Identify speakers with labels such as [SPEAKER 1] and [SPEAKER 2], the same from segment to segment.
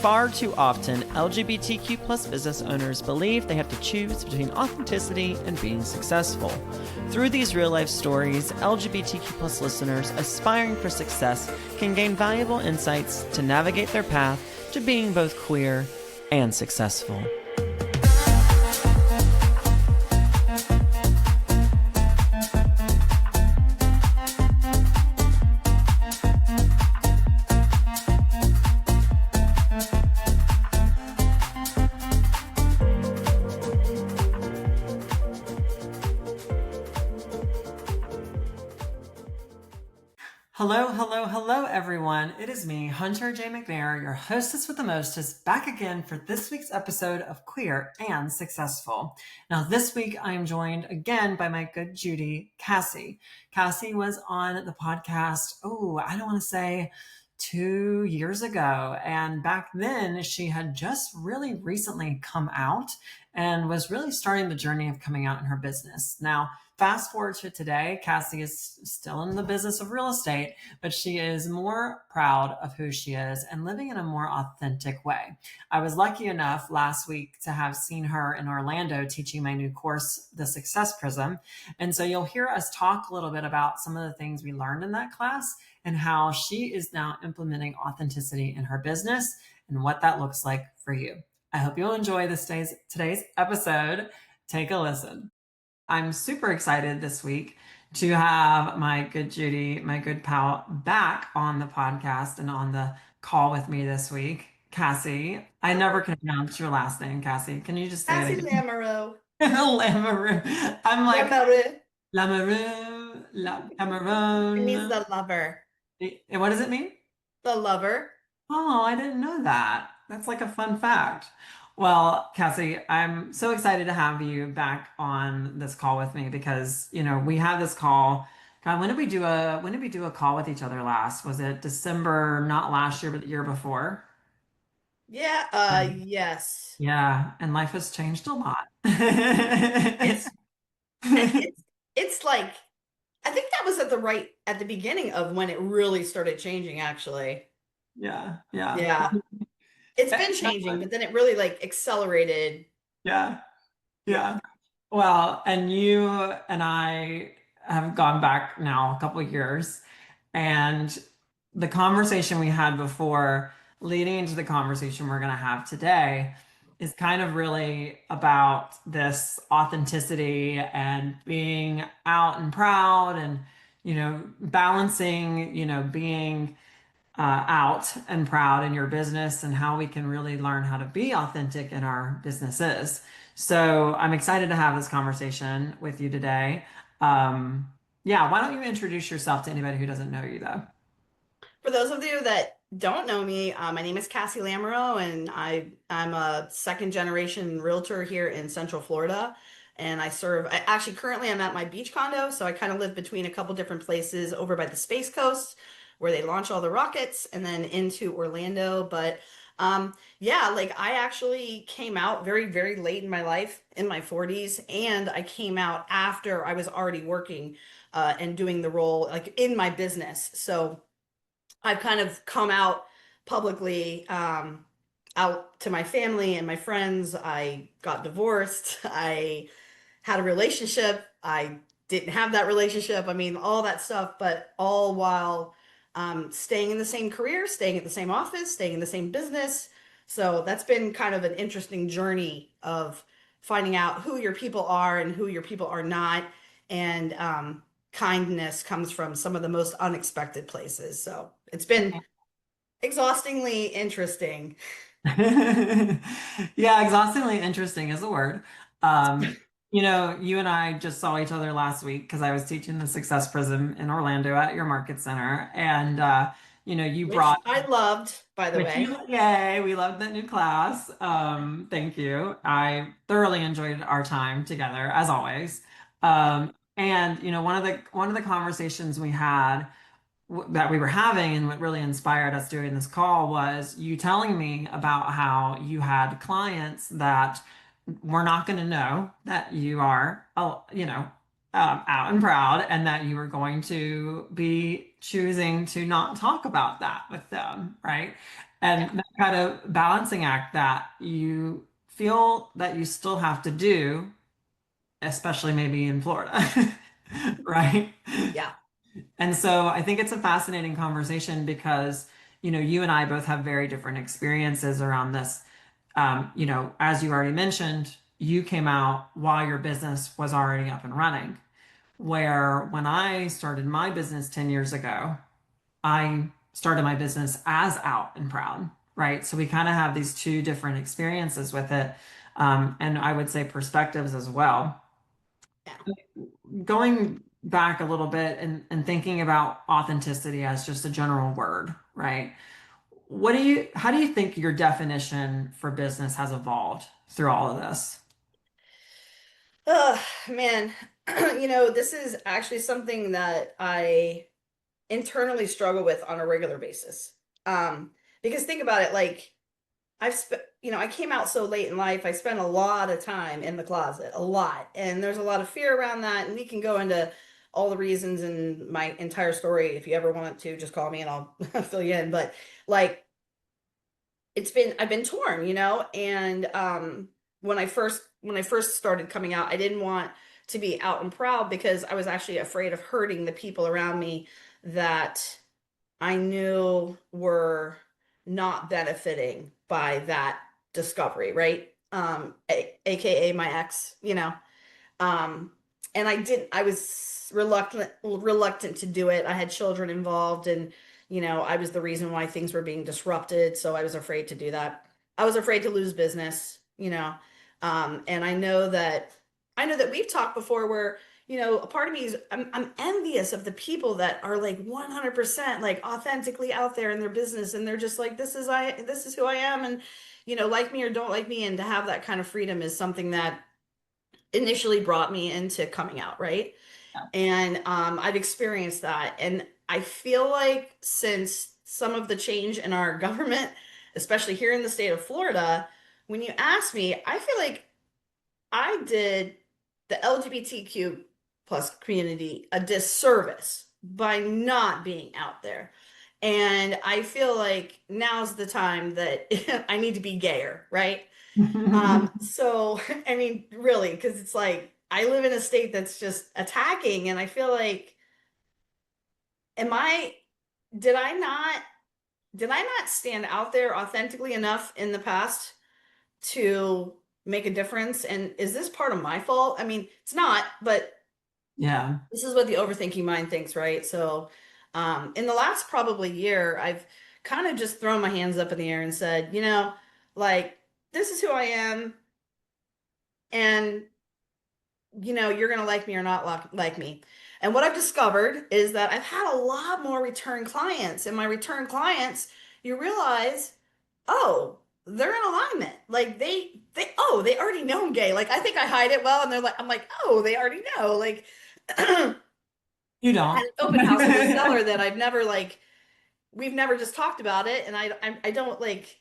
[SPEAKER 1] Far too often, LGBTQ plus business owners believe they have to choose between authenticity and being successful. Through these real-life stories, LGBTQ plus listeners aspiring for success can gain valuable insights to navigate their path to being both queer and successful. Hello, everyone. It is me, Hunter J. McNair, your hostess with the mostest, back again for this week's episode of Queer and Successful. Now, this week I am joined again by my good Judy, Cassie. Cassie was on the podcast, I don't want to say 2 years ago. And back then she had just really recently come out and was really starting the journey of coming out in her business. Now, fast forward to today, Cassie is still in the business of real estate, but she is more proud of who she is and living in a more authentic way. I was lucky enough last week to have seen her in Orlando teaching my new course, The Success Prism. And so you'll hear us talk a little bit about some of the things we learned in that class and how she is now implementing authenticity in her business and what that looks like for you. I hope you'll enjoy today's episode. Take a listen. I'm super excited this week to have my good Judy, my good pal, back on the podcast and on the call with me this week. Cassie, I never can pronounce your last name, Cassie. Can you just say
[SPEAKER 2] Cassie
[SPEAKER 1] it again?
[SPEAKER 2] Lamoureux.
[SPEAKER 1] Lamoureux. I'm like
[SPEAKER 2] Lamoureux.
[SPEAKER 1] Lamoureux, Cameroon.
[SPEAKER 2] It means the lover.
[SPEAKER 1] What does it mean?
[SPEAKER 2] The lover.
[SPEAKER 1] Oh, I didn't know that. That's like a fun fact. Well, Cassie, I'm so excited to have you back on this call with me because, we had this call. God, when did we do a call with each other last? Was it December, not last year, but the year before?
[SPEAKER 2] Yeah, yes.
[SPEAKER 1] Yeah, and life has changed a lot.
[SPEAKER 2] It's and it's like I think that was at the beginning of when it really started changing, actually.
[SPEAKER 1] Yeah.
[SPEAKER 2] Yeah. It's been changing, but then it really accelerated.
[SPEAKER 1] Yeah. Well, and you and I have gone back now a couple of years, and the conversation we had before, leading into the conversation we're going to have today, is kind of really about this authenticity and being out and proud and, balancing, being out and proud in your business and how we can really learn how to be authentic in our businesses. So I'm excited to have this conversation with you today. Yeah, why don't you introduce yourself to anybody who doesn't know you, though?
[SPEAKER 2] For those of you that don't know me, my name is Cassie Lamoureux, and I'm a second generation realtor here in Central Florida. And currently I'm at my beach condo, so I kind of live between a couple different places over by the Space Coast where they launch all the rockets and then into Orlando. But yeah, I actually came out very, very late in my life, in my 40s, and I came out after I was already working and doing the role in my business. So I've kind of come out publicly, out to my family and my friends. I got divorced. I had a relationship. I didn't have that relationship. I mean, all that stuff, but all while staying in the same career, staying at the same office, staying in the same business. So that's been kind of an interesting journey of finding out who your people are and who your people are not. And kindness comes from some of the most unexpected places. So it's been exhaustingly interesting.
[SPEAKER 1] Yeah, exhaustingly interesting is the word. You and I just saw each other last week because I was teaching the Success Prism in Orlando at your market center. And, you
[SPEAKER 2] Which
[SPEAKER 1] brought,
[SPEAKER 2] I loved, by the way.
[SPEAKER 1] yay, we loved that new class. Thank you. I thoroughly enjoyed our time together, as always. And, one of the conversations we had that we were having and what really inspired us doing this call was you telling me about how you had clients that were not going to know that you are, out and proud and that you were going to be choosing to not talk about that with them, right? And
[SPEAKER 2] Yeah.
[SPEAKER 1] that kind of balancing act that you feel that you still have to do, especially maybe in Florida, right?
[SPEAKER 2] Yeah.
[SPEAKER 1] And so I think it's a fascinating conversation because, you and I both have very different experiences around this. As you already mentioned, you came out while your business was already up and running. Where when I started my business 10 years ago, I started my business as out and proud, right? So we kind of have these two different experiences with it. And I would say perspectives as well.
[SPEAKER 2] Yeah.
[SPEAKER 1] Going back a little bit and thinking about authenticity as just a general word, right? How do you think your definition for business has evolved through all of this?
[SPEAKER 2] Oh, man. This is actually something that I internally struggle with on a regular basis. Um, because think about it, like I've spent, I came out so late in life. I spent a lot of time in the closet, a lot. And there's a lot of fear around that. And we can go into all the reasons in my entire story. If you ever want to, just call me and I'll fill you in. But like, I've been torn, and when I first started coming out, I didn't want to be out and proud because I was actually afraid of hurting the people around me that I knew were not benefiting by that discovery, right? AKA my ex, um, and I was reluctant to do it. I had children involved and, I was the reason why things were being disrupted. So I was afraid to do that. I was afraid to lose business, and I know that we've talked before where, a part of me is I'm envious of the people that are like 100% like authentically out there in their business and they're just like, this is who I am. And, like me or don't like me. And to have that kind of freedom is something that initially brought me into coming out, right? And I've experienced that. And I feel like since some of the change in our government, especially here in the state of Florida, when you ask me, I feel like I did the LGBTQ plus community a disservice by not being out there. And I feel like now's the time that I need to be gayer, right? So I mean, really, because it's like I live in a state that's just attacking, and I feel like, am I, did I not, did I not stand out there authentically enough in the past to make a difference? And is this part of my fault? I mean, it's not, but
[SPEAKER 1] Yeah.
[SPEAKER 2] this is what the overthinking mind thinks, right? So, in the last probably year, I've kind of just thrown my hands up in the air and said, like, this is who I am. And you're going to like me or not like me. And what I've discovered is that I've had a lot more return clients. And my return clients, you realize, oh, they're in alignment. Like they already know I'm gay. Like I think I hide it well. And I'm like, oh, they already know. Like I
[SPEAKER 1] You
[SPEAKER 2] had
[SPEAKER 1] don't.
[SPEAKER 2] an open house with a seller that I've never like we've never just talked about it and I don't like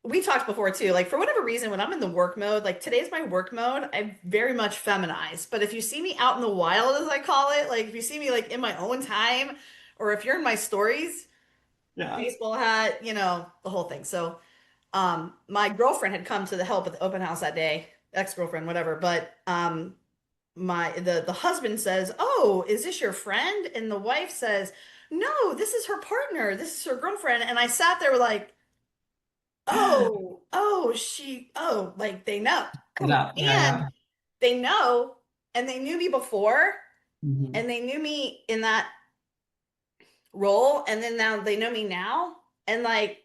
[SPEAKER 2] we talked before too like for whatever reason when I'm in the work mode like today's my work mode I'm very much feminized but if you see me out in the wild as I call it like if you see me like in my own time or if you're in my stories
[SPEAKER 1] Yeah.
[SPEAKER 2] baseball hat the whole thing so my girlfriend had come to the help at the open house that day ex-girlfriend whatever but the husband says, "Oh, is this your friend?" And the wife says, "No, this is her partner. This is her girlfriend." And I sat there like, "Oh, like they know."
[SPEAKER 1] Yeah. Yeah.
[SPEAKER 2] And
[SPEAKER 1] Yeah.
[SPEAKER 2] they know and they knew me before
[SPEAKER 1] Mhm.
[SPEAKER 2] and they knew me in that role and then now they know me now and like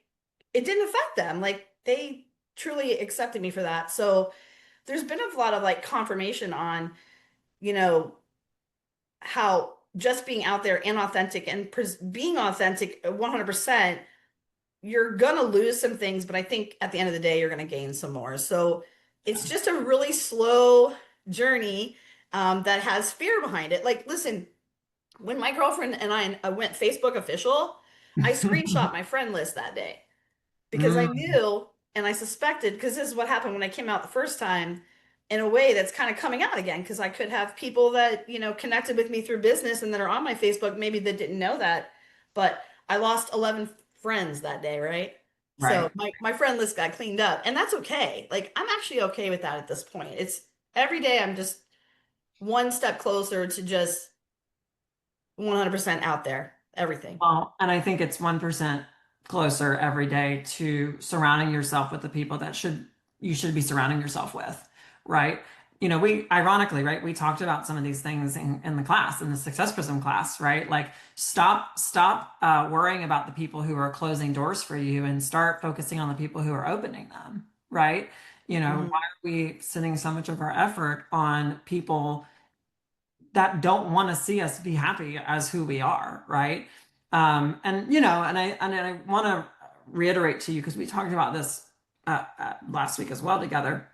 [SPEAKER 2] it didn't affect them. Like they truly accepted me for that. So there's been a lot of like confirmation on, you know, how just being out there and authentic and being authentic 100%, you're gonna lose some things, but I think at the end of the day, you're gonna gain some more. So it's just a really slow journey that has fear behind it. Like, listen, when my girlfriend and I went Facebook official, I screenshot my friend list that day because I
[SPEAKER 1] Mm,
[SPEAKER 2] knew and I suspected because this is what happened when I came out the first time in a way that's kind of coming out again because I could have people that connected with me through business and that are on my Facebook maybe that didn't know that but I lost 11 friends that day right So
[SPEAKER 1] Right.
[SPEAKER 2] my friend list got cleaned up, and that's okay. Like I'm actually okay with that at this point. It's every day I'm just one step closer to just 100% out there, everything.
[SPEAKER 1] Well, and I think it's 1% closer every day to surrounding yourself with the people that you should be surrounding yourself with, right? We ironically, right, we talked about some of these things in the class, in the Success Prism class, right? Like stop worrying about the people who are closing doors for you and start focusing on the people who are opening them, right? Why
[SPEAKER 2] Mhm.
[SPEAKER 1] are we sending so much of our effort on people that don't want to see us be happy as who we are, right? And I want to reiterate to you because we talked about this last week as well together,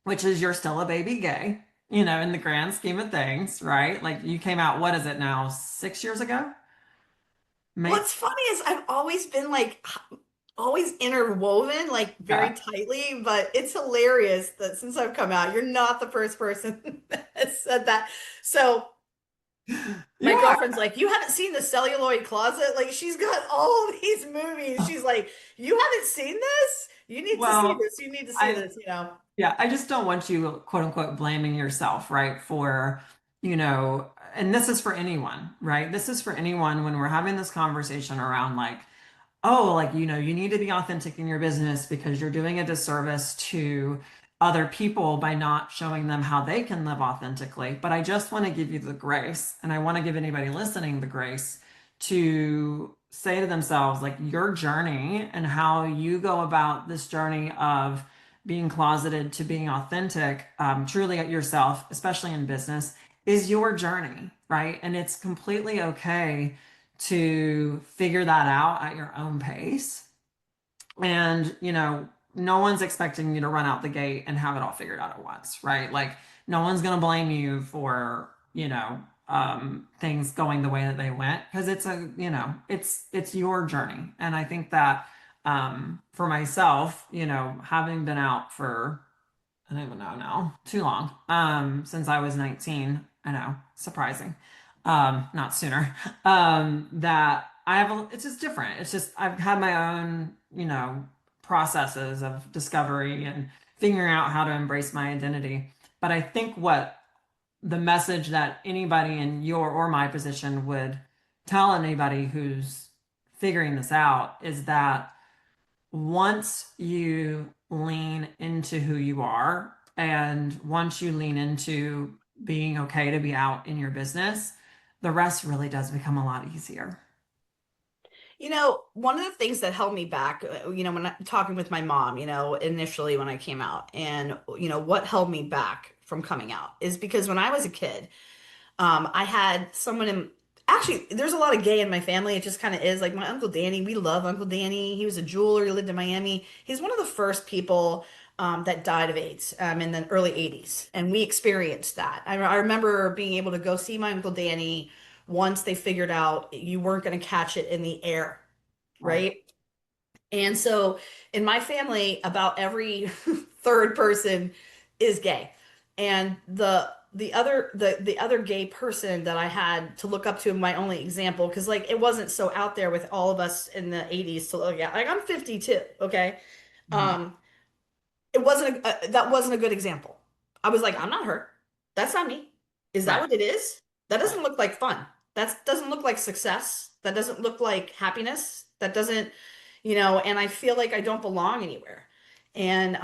[SPEAKER 1] which is you're still a baby gay, in the grand scheme of things, right? Like you came out, what is it now, 6 years ago? Maybe.
[SPEAKER 2] What's funny is I've always been like always interwoven like very
[SPEAKER 1] Yeah.
[SPEAKER 2] tightly, but it's hilarious that since I've come out, you're not the first person that has said that. So my
[SPEAKER 1] Yeah.
[SPEAKER 2] girlfriend's like, you haven't seen the celluloid closet? Like she's got all these movies. She's like, you haven't seen this? You need to see
[SPEAKER 1] Well,
[SPEAKER 2] this. You need to see
[SPEAKER 1] I
[SPEAKER 2] this, you know.
[SPEAKER 1] Yeah, I just don't want you, quote unquote, blaming yourself, right? And this is for anyone, right? This is for anyone when we're having this conversation around like, oh, like, you need to be authentic in your business because you're doing a disservice to other people by not showing them how they can live authentically. But I just want to give you the grace, and I want to give anybody listening the grace to say to themselves, like, your journey and how you go about this journey of being closeted to being authentic, truly at yourself, especially in business, is your journey, right? And it's completely okay to figure that out at your own pace. And, no one's expecting you to run out the gate and have it all figured out at once, right? Like, no one's going to blame you for, things going the way that they went because it's your journey. And I think that, for myself, having been out for I don't even know now. Too long. Since I was 19. I know, surprising. Not sooner. That it's just different. It's just I've had my own, processes of discovery and figuring out how to embrace my identity. But I think what the message that anybody in your or my position would tell anybody who's figuring this out is that once you lean into who you are, and once you lean into being okay to be out in your business, the rest really does become a lot easier.
[SPEAKER 2] You know, one of the things that held me back, when I'm talking with my mom, initially when I came out, and what held me back from coming out is because when I was a kid, I had someone in, actually, there's a lot of gay in my family. It just kind of is. Like my Uncle Danny, we love Uncle Danny. He was a jeweler. He lived in Miami. He's one of the first people that died of AIDS in the early 80s. And we experienced that. I remember being able to go see my Uncle Danny once they figured out you weren't going to catch it in the air,
[SPEAKER 1] Right.
[SPEAKER 2] right? And so in my family, about every third person is gay. And the other gay person that I had to look up to, my only example, because like it wasn't so out there with all of us in the 80s to look at. Like I'm 52, okay?
[SPEAKER 1] Mhm.
[SPEAKER 2] Um, that wasn't a good example. I was like, I'm not her. That's not me. Is that
[SPEAKER 1] Right.
[SPEAKER 2] what it is? That
[SPEAKER 1] Right.
[SPEAKER 2] doesn't look like fun. That doesn't look like success. That doesn't look like happiness. That doesn't, and I feel like I don't belong anywhere. And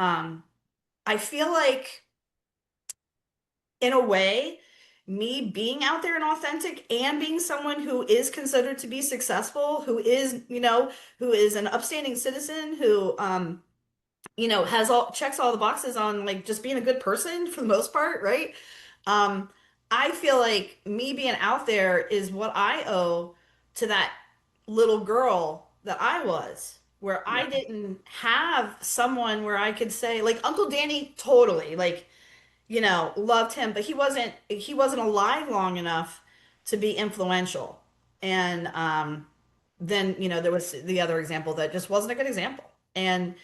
[SPEAKER 2] I feel like in a way, me being out there and authentic and being someone who is considered to be successful, who is an upstanding citizen, who has all checks all the boxes on like just being a good person for the most part, right? Um, I feel like me being out there is what I owe to that little girl that I was, where
[SPEAKER 1] Yeah.
[SPEAKER 2] I didn't have someone where I could say, like Uncle Danny, totally, like, loved him, but he wasn't alive long enough to be influential. And then, there was the other example that just wasn't a good example. And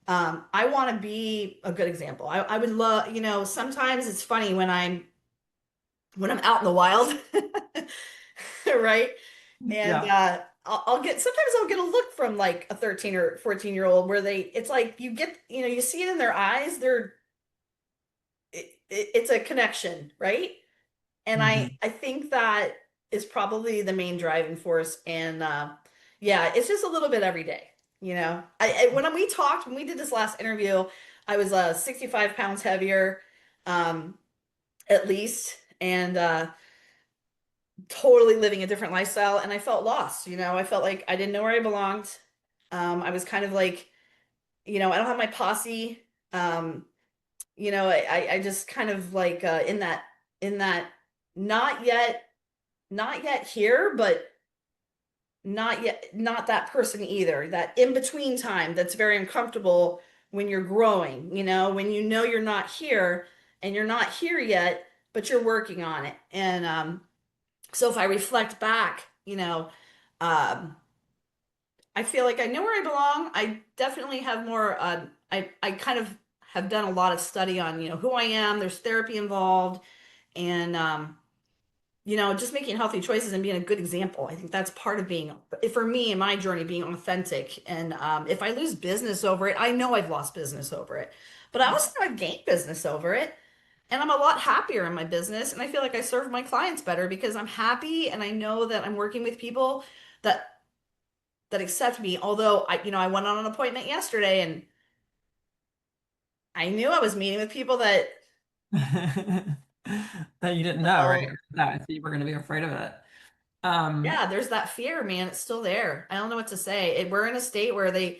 [SPEAKER 2] I want to be a good example. I would love, sometimes it's funny when I'm out in the wild, right? And
[SPEAKER 1] Yeah.
[SPEAKER 2] sometimes I'll get a look from like a 13 or 14-year-old where it's like you get, you see it in their eyes. It's a connection, right? And
[SPEAKER 1] Mhm.
[SPEAKER 2] I think that is probably the main driving force. And yeah, it's just a little bit every day. When we did this last interview, I was 65 pounds heavier, um, at least, and totally living a different lifestyle. And I felt lost. I felt like I didn't know where I belonged. I was kind of like, I don't have my posse. Um, I just kind of like in that not yet not yet here, but not yet, not that person either. That in between time that's very uncomfortable when you're growing, when you're not here and you're not here yet, but you're working on it. And so if I reflect back, um, I feel like I know where I belong. I definitely have more, I kind of have done a lot of study on, who I am. There's therapy involved, and just making healthy choices and being a good example. I think that's part of being, for me in my journey, being authentic. And if I lose business over it, I know I've lost business over it, but I also know I've gained business over it. And I'm a lot happier in my business. And I feel like I serve my clients better because I'm happy and I know that I'm working with people that accept me. Although I went on an appointment yesterday and I knew I was meeting with people that,
[SPEAKER 1] That you didn't know, right?
[SPEAKER 2] well,
[SPEAKER 1] That you were going to be afraid of it. Um,
[SPEAKER 2] yeah, there's that fear, man. It's still there. I don't know what to say. We're in a state where I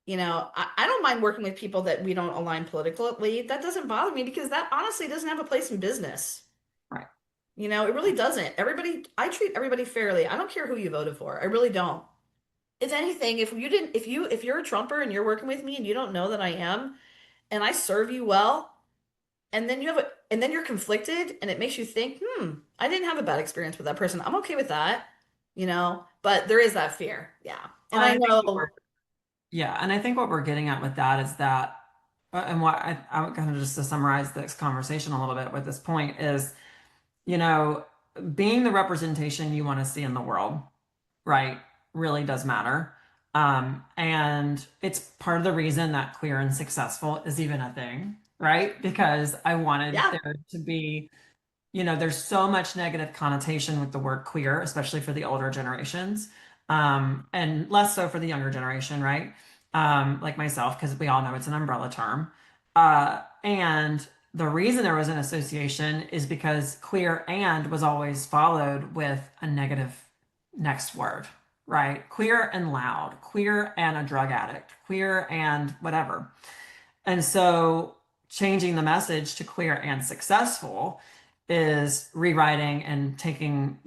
[SPEAKER 2] don't mind working with people that we don't align politically. That doesn't bother me because that honestly doesn't have a place in business.
[SPEAKER 1] right.
[SPEAKER 2] It really doesn't. I treat everybody fairly. I don't care who you voted for. I really don't. If anything, if you're a Trumper and you're working with me and you don't know that I am, and I serve you well, and then you're conflicted and it makes you think, I didn't have a bad experience with that person. I'm okay with that, but there is that fear. Yeah.
[SPEAKER 1] Well,
[SPEAKER 2] And I
[SPEAKER 1] I think what we're,
[SPEAKER 2] know,
[SPEAKER 1] yeah, and I think what we're getting at with that is that, and what I kind of just to summarize this conversation a little bit with this point is, you know, being the representation you want to see in the world, right, really does matter. And it's part of the reason that queer and successful is even a thing, right? Because I wanted
[SPEAKER 2] yeah.
[SPEAKER 1] there to be, there's so much negative connotation with the word queer, especially for the older generations, and less so for the younger generation, right? Like myself, because we all know it's an umbrella term. And the reason there was an association is because queer and was always followed with a negative next word, right? Queer and loud, queer and a drug addict, queer and whatever. And so changing the message to queer and successful is rewriting and taking,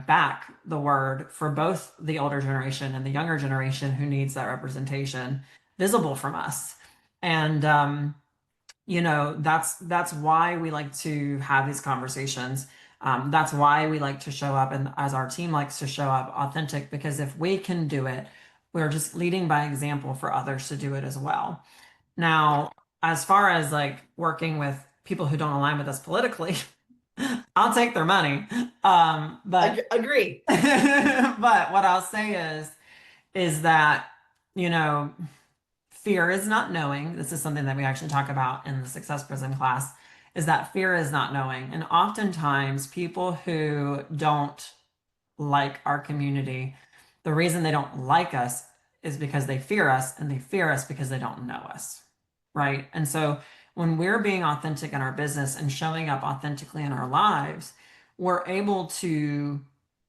[SPEAKER 1] back the word for both the older generation and the younger generation who needs that representation visible from us. And that's why we like to have these conversations. That's why we like to show up, and as our team likes to show up authentic, because if we can do it, we're just leading by example for others to do it as well.
[SPEAKER 2] Yeah.
[SPEAKER 1] Now, as far as like working with people who don't align with us politically, I'll take their money. But
[SPEAKER 2] Agree.
[SPEAKER 1] but what I'll say is that, you know, fear is not knowing. This is something that we actually talk about in the Success Prism class, is that fear is not knowing. And oftentimes people who don't like our community, the reason they don't like us is because they fear us, and they fear us because they don't know us. Right. And so when we're being authentic in our business and showing up authentically in our lives, we're able to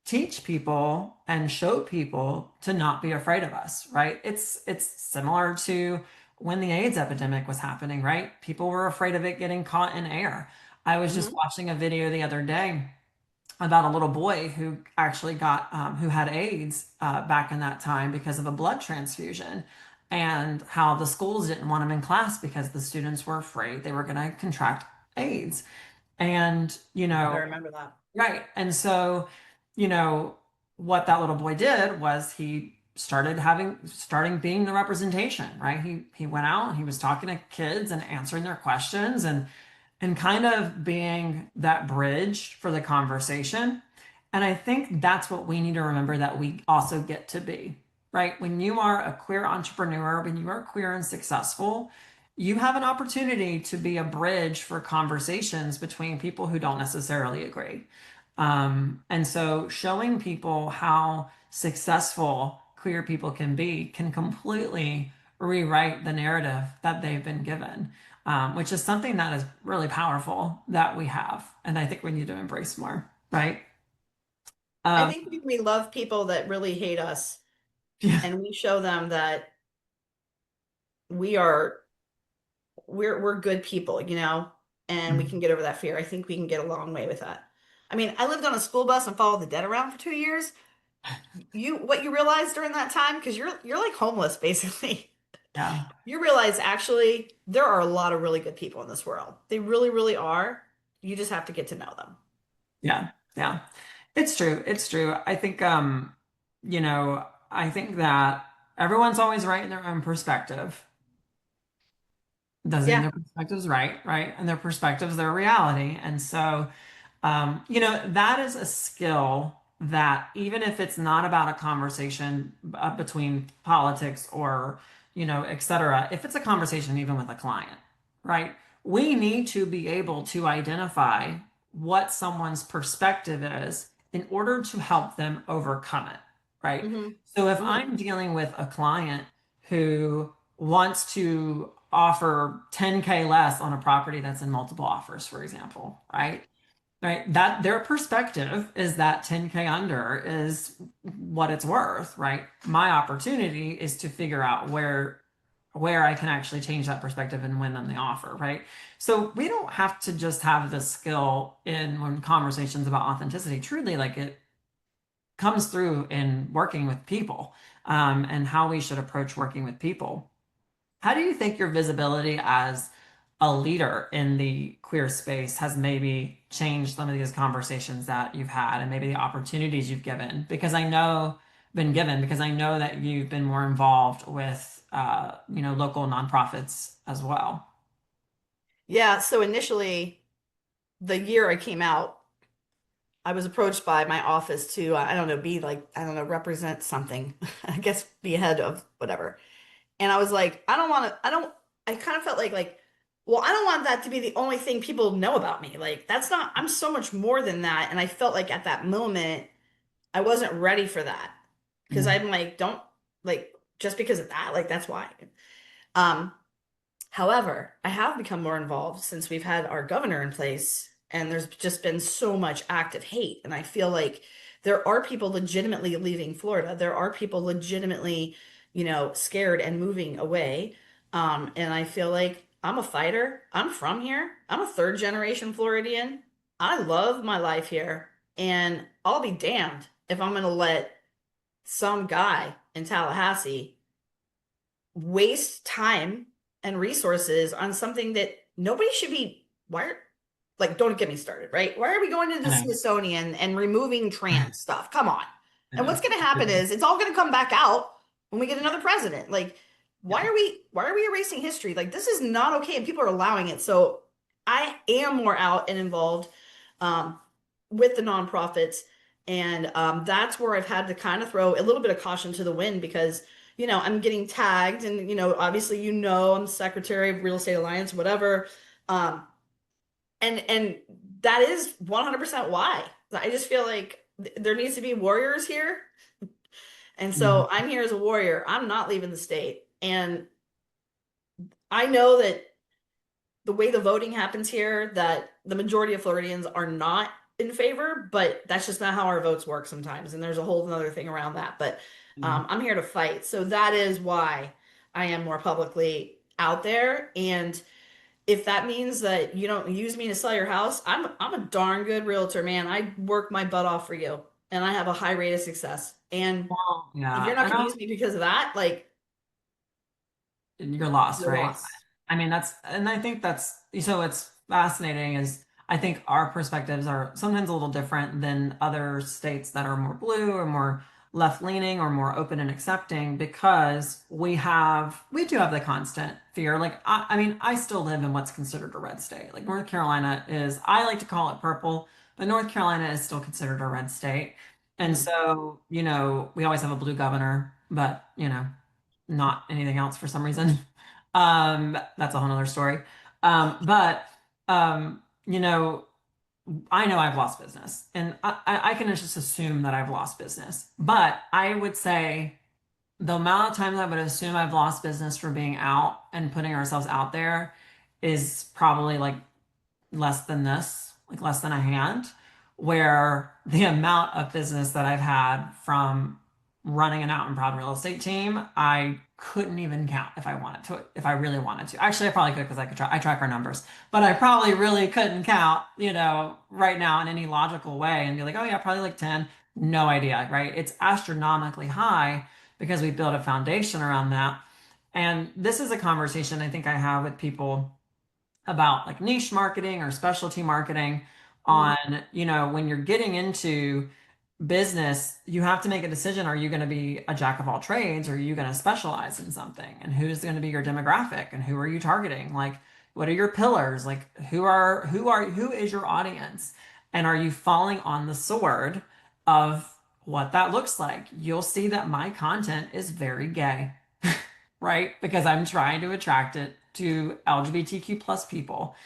[SPEAKER 1] teach people and show people to not be afraid of us, right? It's similar to when the AIDS epidemic was happening, right? People were afraid of it getting caught in air. I was just
[SPEAKER 2] Hmm.
[SPEAKER 1] watching a video the other day about a little boy who actually who had AIDS back in that time because of a blood transfusion, and how the schools didn't want him in class because the students were afraid they were going to contract AIDS. And,
[SPEAKER 2] I remember that.
[SPEAKER 1] right. And so, you know, what that little boy did was he starting being the representation, right? He went out and he was talking to kids and answering their questions and kind of being that bridge for the conversation. And I think that's what we need to remember that we also get to be, right? When you are a queer entrepreneur, when you are queer and successful, you have an opportunity to be a bridge for conversations between people who don't necessarily agree. And so showing people how successful queer people can be can completely rewrite the narrative that they've been given, which is something that is really powerful that we have. And I think we need to embrace more, right?
[SPEAKER 2] I
[SPEAKER 1] Um,
[SPEAKER 2] think we love people that really hate us
[SPEAKER 1] yeah,
[SPEAKER 2] and we show them that we are we're good people, and we can get over that fear. I think we can get a long way with that. I mean, I lived on a school bus and followed the dead around for 2 years. What you realize during that time, because you're like homeless basically.
[SPEAKER 1] yeah,
[SPEAKER 2] You realize actually there are a lot of really good people in this world. They really, really are. You just have to get to know them.
[SPEAKER 1] yeah, yeah. It's true. It's true. I think, I think that everyone's always right in their own perspective. Doesn't mean
[SPEAKER 2] Yeah.
[SPEAKER 1] their perspective's right, right? And their perspective's their reality. And so, that is a skill that even if it's not about a conversation between politics or, et cetera, if it's a conversation even with a client, right? We need to be able to identify what someone's perspective is in order to help them overcome it, right?
[SPEAKER 2] Hmm.
[SPEAKER 1] So if
[SPEAKER 2] Hmm.
[SPEAKER 1] I'm dealing with a client who wants to offer 10K less on a property that's in multiple offers, for example, right? Right. That their perspective is that 10K under is what it's worth, right? My opportunity is to figure out where I can actually change that perspective and win them the offer, right? So we don't have to just have the skill in when conversations about authenticity. Truly, like it comes through in working with people, and how we should approach working with people. How do you think your visibility as a leader in the queer space has maybe changed some of these conversations that you've had and maybe the opportunities you've given? Because I know that you've been more involved with, local nonprofits as well.
[SPEAKER 2] Yeah. So initially, the year I came out, I was approached by my office to, I don't know, be like, I don't know, represent something, I guess be head of whatever. And I was like, I don't want to, I kind of felt like, well, I don't want that to be the only thing people know about me. Like, that's not, I'm so much more than that. And I felt like at that moment, I wasn't ready for that. Because
[SPEAKER 1] Mm.
[SPEAKER 2] I'm like, don't, like, just because of that, like, that's why. Um, However, I have become more involved since we've had our governor in place, and there's just been so much active hate. And I feel like there are people legitimately leaving Florida. There are people legitimately, scared and moving away. And I feel like I'm a fighter. I'm from here. I'm a third generation Floridian. I love my life here. And I'll be damned if I'm going to let some guy in Tallahassee waste time and resources on something that nobody should be. Like, don't get me started, right? Why are we going to
[SPEAKER 1] I
[SPEAKER 2] the
[SPEAKER 1] know.
[SPEAKER 2] Smithsonian and removing trans stuff? Come on.
[SPEAKER 1] I
[SPEAKER 2] And
[SPEAKER 1] know.
[SPEAKER 2] what's going to happen is it's all going to come back out when we get another president. Like,
[SPEAKER 1] Yeah.
[SPEAKER 2] why are we erasing history? Like, this is not okay, and people are allowing it. So I am more out and involved um, with the nonprofits. And that's where I've had to kind of throw a little bit of caution to the wind because I'm getting tagged and, obviously, I'm Secretary of Real Estate Alliance, whatever. Um, and that is 100% why. I just feel like there needs to be warriors here. And
[SPEAKER 1] Mhm.
[SPEAKER 2] so I'm here as a warrior. I'm not leaving the state. And I know that the way the voting happens here, that the majority of Floridians are not in favor, but that's just not how our votes work sometimes. And there's a whole other thing around that. But
[SPEAKER 1] Mhm.
[SPEAKER 2] I'm here to fight. So that is why I am more publicly out there. And if that means that you don't use me to sell your house, I'm a darn good realtor, man. I work my butt off for you, and I have a high rate of success. And
[SPEAKER 1] Well,
[SPEAKER 2] if you're
[SPEAKER 1] yeah.
[SPEAKER 2] not
[SPEAKER 1] And
[SPEAKER 2] going to use me because of that, like
[SPEAKER 1] you're lost,
[SPEAKER 2] you're
[SPEAKER 1] right?
[SPEAKER 2] lost.
[SPEAKER 1] I mean, and I think that's so it's fascinating is I think our perspectives are sometimes a little different than other states that are more blue or more left leaning or more open and accepting because we do have the constant fear. Like, I mean, I still live in what's considered a red state. Like North Carolina is, I like to call it purple, but North Carolina is still considered a red state. And
[SPEAKER 2] Mm.
[SPEAKER 1] so, we always have a blue governor, but, not anything else for some reason. That's a whole nother story. But, I know I've lost business, and I can just assume that I've lost business. But I would say the amount of times I would assume I've lost business for being out and putting ourselves out there is probably like less than this, like less than a hand, where the amount of business that I've had from running an out and proud real estate team, I couldn't even count if I wanted to, if I really wanted to. Actually, I probably could because I track our numbers, but I probably really couldn't count, right now in any logical way and be like, oh yeah, probably like 10. No idea, right? It's astronomically high because we built a foundation around that. And this is a conversation I think I have with people about like niche marketing or specialty marketing
[SPEAKER 2] Mm.
[SPEAKER 1] on, when you're getting into business, you have to make a decision. Are you going to be a jack of all trades or are you going to specialize in something? And who's going to be your demographic and who are you targeting? Like, what are your pillars? Like, who is your audience? And are you falling on the sword of what that looks like? You'll see that my content is very gay, right? Because I'm trying to attract it to LGBTQ plus people.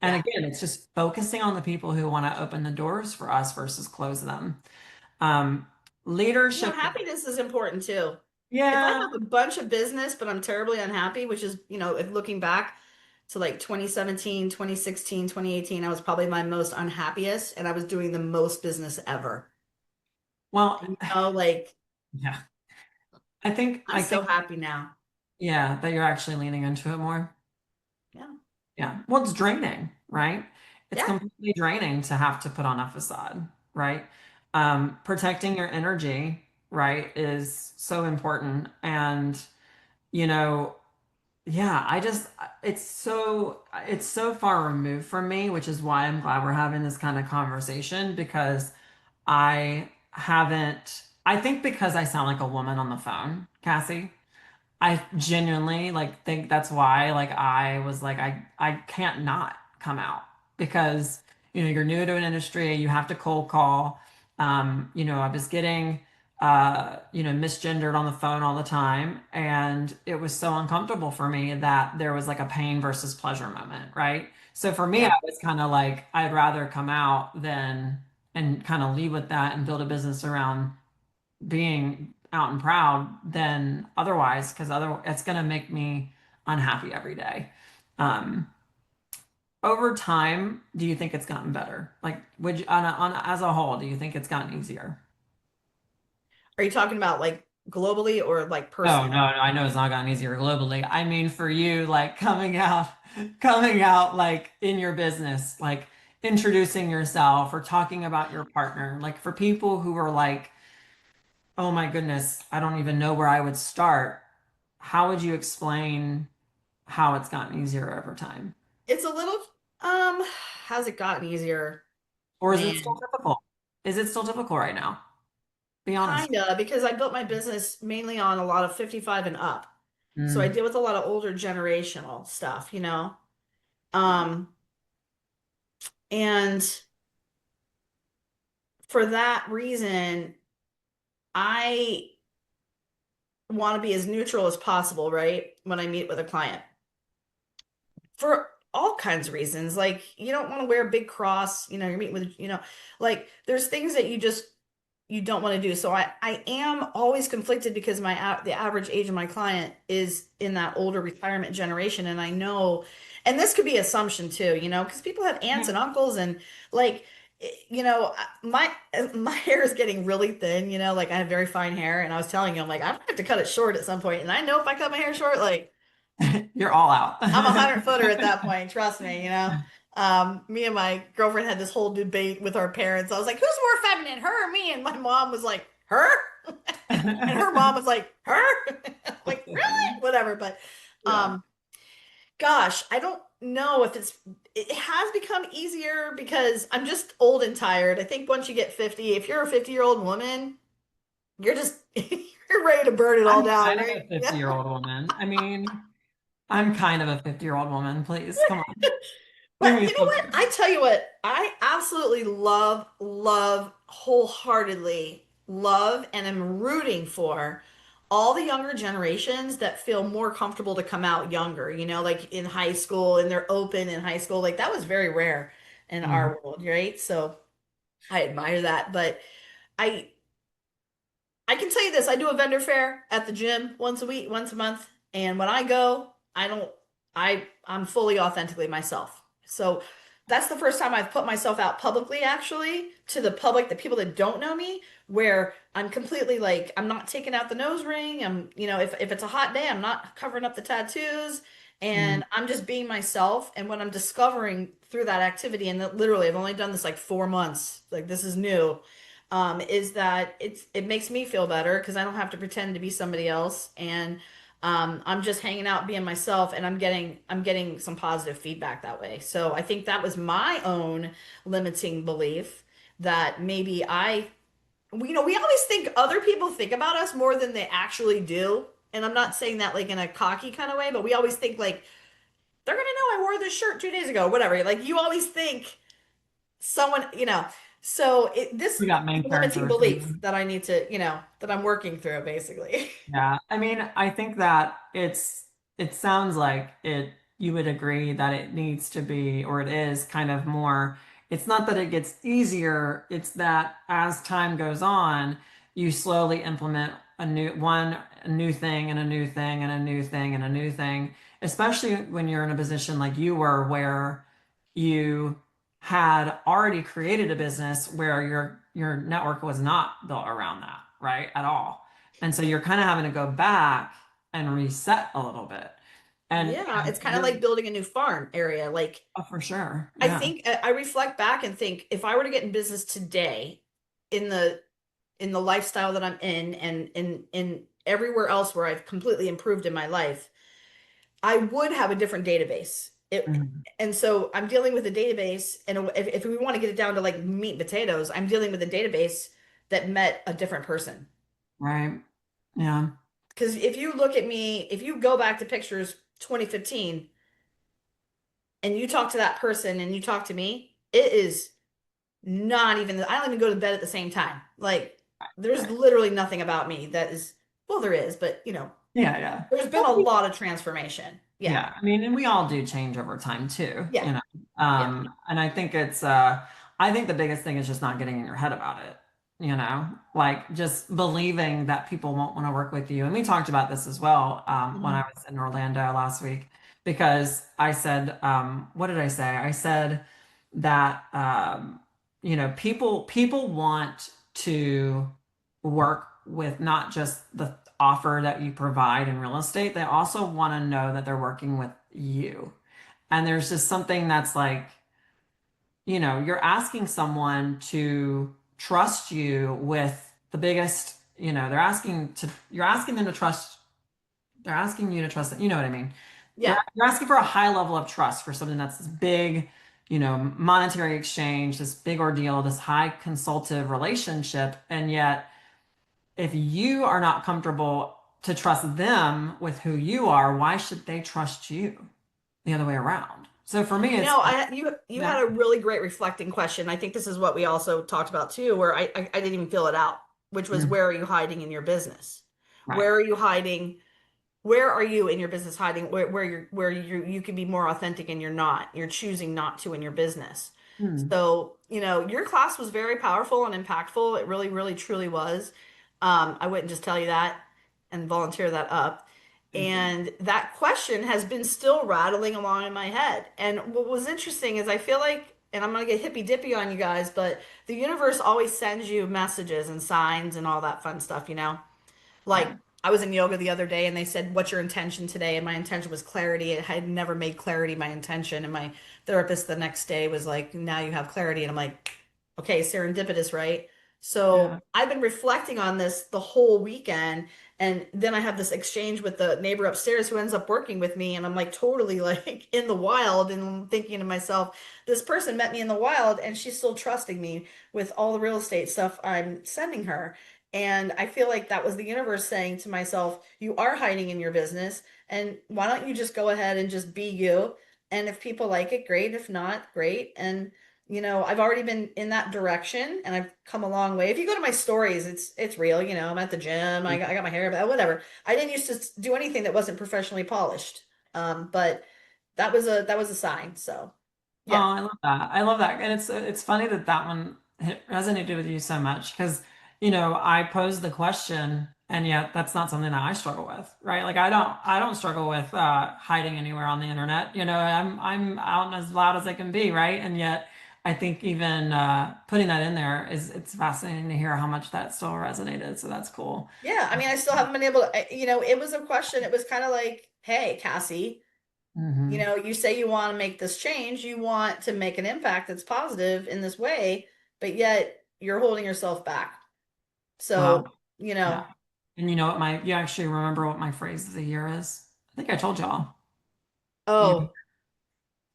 [SPEAKER 1] And
[SPEAKER 2] Yeah.
[SPEAKER 1] again, it's just focusing on the people who want to open the doors for us versus close them. Um, Leadership,
[SPEAKER 2] Happiness is important too. If I
[SPEAKER 1] yeah.
[SPEAKER 2] have a bunch of business, but I'm terribly unhappy, which is, if looking back to like 2017, 2016, 2018, I was probably my most unhappiest and I was doing the most business ever.
[SPEAKER 1] Well,
[SPEAKER 2] And, like
[SPEAKER 1] yeah. I think
[SPEAKER 2] I'm
[SPEAKER 1] I
[SPEAKER 2] so
[SPEAKER 1] think
[SPEAKER 2] happy now.
[SPEAKER 1] yeah, that you're actually leaning into it more.
[SPEAKER 2] Yeah.
[SPEAKER 1] Yeah. Well, it's draining, right? It's
[SPEAKER 2] Yeah.
[SPEAKER 1] completely draining to have to put on a facade, right? Protecting your energy, right, is so important. And, you know, yeah, it's so far removed from me, which is why I'm glad we're having this kind of conversation because I think because I sound like a woman on the phone, Cassie. I genuinely like think that's why like I was like I can't not come out because you're new to an industry, you have to cold call. I was getting misgendered on the phone all the time and it was so uncomfortable for me that there was like a pain versus pleasure moment, right? So for me, I
[SPEAKER 2] Yeah.
[SPEAKER 1] was kind of like I'd rather come out than and kind of lead with that and build a business around being out and proud than otherwise because it's going to make me unhappy every day. um Over time, do you think it's gotten better? Like, would you as a whole, do you think it's gotten easier?
[SPEAKER 2] Are you talking about like globally or like
[SPEAKER 1] No, no,
[SPEAKER 2] personally?
[SPEAKER 1] no, I know it's not gotten easier globally. I mean, for you, like coming out like in your business, like introducing yourself or talking about your partner, like for people who are like, oh my goodness, I don't even know where I would start. How would you explain how it's gotten easier over time?
[SPEAKER 2] It's a little has it gotten easier?
[SPEAKER 1] Or is it still
[SPEAKER 2] Man,
[SPEAKER 1] difficult? Is it still difficult right now? Be honest.
[SPEAKER 2] kinda, because I built my business mainly on a lot of 55 and up. So I
[SPEAKER 1] Mm.
[SPEAKER 2] deal with a lot of older generational stuff. Um, and for that reason, I want to be as neutral as possible, right? When I meet with a client. For all kinds of reasons. Like you don't want to wear a big cross, you're meeting with, like there's things that you don't want to do. So I am always conflicted because the average age of my client is in that older retirement generation and I know and this could be assumption too, because people have aunts
[SPEAKER 1] Yeah.
[SPEAKER 2] and uncles and like my hair is getting really thin, like I have very fine hair and I was telling him like I'm gonna have to cut it short at some point and I know if I cut my hair short like
[SPEAKER 1] You're all out.
[SPEAKER 2] I'm a 100 footer at that point. Trust me. Me and my girlfriend had this whole debate with our parents. I was like, "Who's more feminine, her or me?" And my mom was like, "Her," and her mom was like, "Her." I'm like, really? Whatever. But,
[SPEAKER 1] Yeah.
[SPEAKER 2] um, gosh, I don't know if it has become easier because I'm just old and tired. I think once you get 50, if you're a 50-year-old woman, you're just you're ready to burn it all
[SPEAKER 1] I'm
[SPEAKER 2] down,
[SPEAKER 1] kind of
[SPEAKER 2] right?
[SPEAKER 1] a
[SPEAKER 2] Yeah.
[SPEAKER 1] 50-year-old woman. I mean, I'm kind of a 50-year-old woman, please. Come on. Give
[SPEAKER 2] But
[SPEAKER 1] me
[SPEAKER 2] you know what?
[SPEAKER 1] something.
[SPEAKER 2] I tell you what, I absolutely love, wholeheartedly love, and am rooting for all the younger generations that feel more comfortable to come out younger, like in high school, and they're open in high school. Like that was very rare in
[SPEAKER 1] Mhm.
[SPEAKER 2] our world, right? So I admire that. But I I can tell you this, I do a vendor fair at the gym once a week, once a month, and when I go, I don't I'm fully authentically myself. So that's the first time I've put myself out publicly actually to the public, the people that don't know me, where I'm completely like I'm not taking out the nose ring. If it's a hot day, I'm not covering up the tattoos,
[SPEAKER 1] Mhm.
[SPEAKER 2] and I'm just being myself. And what I'm discovering through that activity, and that literally I've only done this like 4 months, like this is new, is that it makes me feel better because I don't have to pretend to be somebody else, and I'm just hanging out being myself, and I'm getting some positive feedback that way. So I think that was my own limiting belief that maybe we always think other people think about us more than they actually do. And I'm not saying that like in a cocky kind of way, but we always think like they're gonna know I wore this shirt 2 days ago, whatever. Like you always think someone. So this
[SPEAKER 1] We got
[SPEAKER 2] is
[SPEAKER 1] main
[SPEAKER 2] a limiting
[SPEAKER 1] characters.
[SPEAKER 2] belief that I need to, that I'm working through basically.
[SPEAKER 1] Yeah, I mean, I think that it sounds like you would agree that it needs to be, or it is kind of more, it's not that it gets easier, it's that as time goes on, you slowly implement a new thing and a new thing and a new thing and a new thing, especially when you're in a position like you were where you had already created a business where your network was not built around that, right? At all. And so you're kind of having to go back and reset a little bit.
[SPEAKER 2] Yeah,
[SPEAKER 1] And
[SPEAKER 2] it's kind of
[SPEAKER 1] you're,
[SPEAKER 2] like building a new farm area. Like
[SPEAKER 1] oh, for sure.
[SPEAKER 2] I
[SPEAKER 1] Yeah.
[SPEAKER 2] think I reflect back and think if I were to get in business today in the lifestyle that I'm in, and in everywhere else where I've completely improved in my life, I would have a different database.
[SPEAKER 1] Mhm.
[SPEAKER 2] And so I'm dealing with a database, and if we want to get it down to like meat and potatoes, I'm dealing with a database that met a different person.
[SPEAKER 1] Right. Yeah.
[SPEAKER 2] Because if you look at me, if you go back to pictures 2015 and you talk to that person and you talk to me, it is not even, I don't even go to bed at the same time. Like, there's
[SPEAKER 1] Right.
[SPEAKER 2] literally nothing about me that is, well, there is, but
[SPEAKER 1] Yeah. Yeah.
[SPEAKER 2] there's been
[SPEAKER 1] Well,
[SPEAKER 2] a lot of transformation. Yeah.
[SPEAKER 1] yeah, I mean, and we all do change over time too,
[SPEAKER 2] Yeah.
[SPEAKER 1] you know.
[SPEAKER 2] Yeah.
[SPEAKER 1] And I think I think the biggest thing is just not getting in your head about it, you know, like just believing that people won't want to work with you. And we talked about this as well when I
[SPEAKER 2] Mhm.
[SPEAKER 1] was in Orlando last week, because I said, what did I say? I said that people want to work with not just the offer that you provide in real estate, they also want to know that they're working with you. And there's just something that's like, you're asking someone to trust you with the biggest, you're asking them to trust, they're asking you to trust them. You know what I mean?
[SPEAKER 2] Yeah.
[SPEAKER 1] You're asking for a high level of trust for something that's this big, monetary exchange, this big ordeal, this high consultative relationship. And yet, if you are not comfortable to trust them with who you are, why should they trust you the other way around? So for me, it's
[SPEAKER 2] You
[SPEAKER 1] yeah,
[SPEAKER 2] had a really great reflecting question. I think this is what we also talked about too, where I didn't even fill it out, which was
[SPEAKER 1] mm,
[SPEAKER 2] where are you hiding in your business?
[SPEAKER 1] right,
[SPEAKER 2] Where are you hiding? Where are you in your business hiding where you can be more authentic and you're not? You're choosing not to in your business.
[SPEAKER 1] mm,
[SPEAKER 2] So, your class was very powerful and impactful. It really, really, truly was. I wouldn't just tell you that and volunteer that up.
[SPEAKER 1] thank you.
[SPEAKER 2] And that question has been still rattling along in my head. And what was interesting is I feel like, and I'm gonna get hippy dippy on you guys, but the universe always sends you messages and signs and all that fun stuff. Like
[SPEAKER 1] Right.
[SPEAKER 2] I was in yoga the other day and they said, "What's your intention today?" And my intention was clarity. I had never made clarity my intention. And my therapist the next day was like, "Now you have clarity." And I'm like, okay, serendipitous, right?
[SPEAKER 1] Yeah.
[SPEAKER 2] So I've been reflecting on this the whole weekend. And then I have this exchange with the neighbor upstairs who ends up working with me. And I'm like totally like in the wild and thinking to myself, this person met me in the wild and she's still trusting me with all the real estate stuff I'm sending her. And I feel like that was the universe saying to myself, you are hiding in your business. And why don't you just go ahead and just be you? And if people like it, great. If not, great. And I've already been in that direction and I've come a long way. If you go to my stories, it's real. I'm at the gym. I got my hair, but whatever. I didn't used to do anything that wasn't professionally polished. But that was a sign. So
[SPEAKER 1] Oh,
[SPEAKER 2] yeah.
[SPEAKER 1] I love that. I love that. And it's funny that that one resonated with you so much because, I posed the question and yet that's not something that I struggle with, right? Like I don't struggle with hiding anywhere on the internet. I'm out and as loud as I can be, right? And yet I think even putting that in there it's fascinating to hear how much that still resonated. So that's cool.
[SPEAKER 2] Yeah. I mean, I still haven't been able to, it was a question. It was kind of like, hey, Cassie,
[SPEAKER 1] Hmm.
[SPEAKER 2] you say you want to make this change, you want to make an impact that's positive in this way, but yet you're holding yourself back. So,
[SPEAKER 1] Well,
[SPEAKER 2] you know,
[SPEAKER 1] yeah. And you know what you actually remember what my phrase of the year is? I think I told y'all. You
[SPEAKER 2] oh,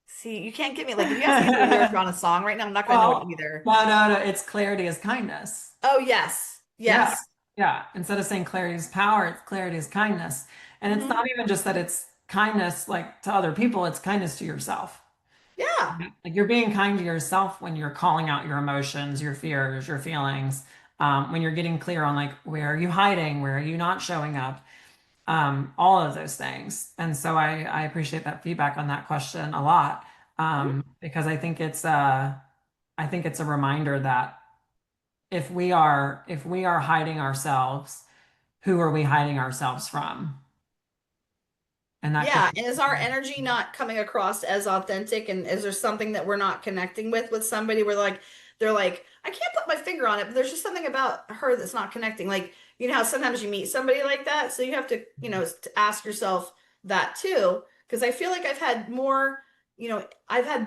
[SPEAKER 2] see, you can't get me like if you ask me for a lyric on a song right now, I'm not going to know it
[SPEAKER 1] Well,
[SPEAKER 2] either.
[SPEAKER 1] no, no, no. It's clarity is kindness.
[SPEAKER 2] Oh, yes.
[SPEAKER 1] Yeah.
[SPEAKER 2] Yes.
[SPEAKER 1] Yeah. Instead of saying clarity is power, it's clarity is kindness. And it's
[SPEAKER 2] Hmm.
[SPEAKER 1] not even just that it's kindness like to other people, it's kindness to yourself.
[SPEAKER 2] Yeah.
[SPEAKER 1] Like you're being kind to yourself when you're calling out your emotions, your fears, your feelings, when you're getting clear on like where are you hiding, where are you not showing up, all of those things. And so I appreciate that feedback on that question a lot,
[SPEAKER 2] Mhm.
[SPEAKER 1] because I think it's a reminder that if we are hiding ourselves, who are we hiding ourselves from? And that could
[SPEAKER 2] Yeah,
[SPEAKER 1] be
[SPEAKER 2] and is our energy not coming across as authentic? And is there something that we're not connecting with somebody where they're like, I can't put my finger on it, but there's just something about her that's not connecting. Like, you know how sometimes you meet somebody like that, so you have to, to ask yourself that too. Because I feel like I've had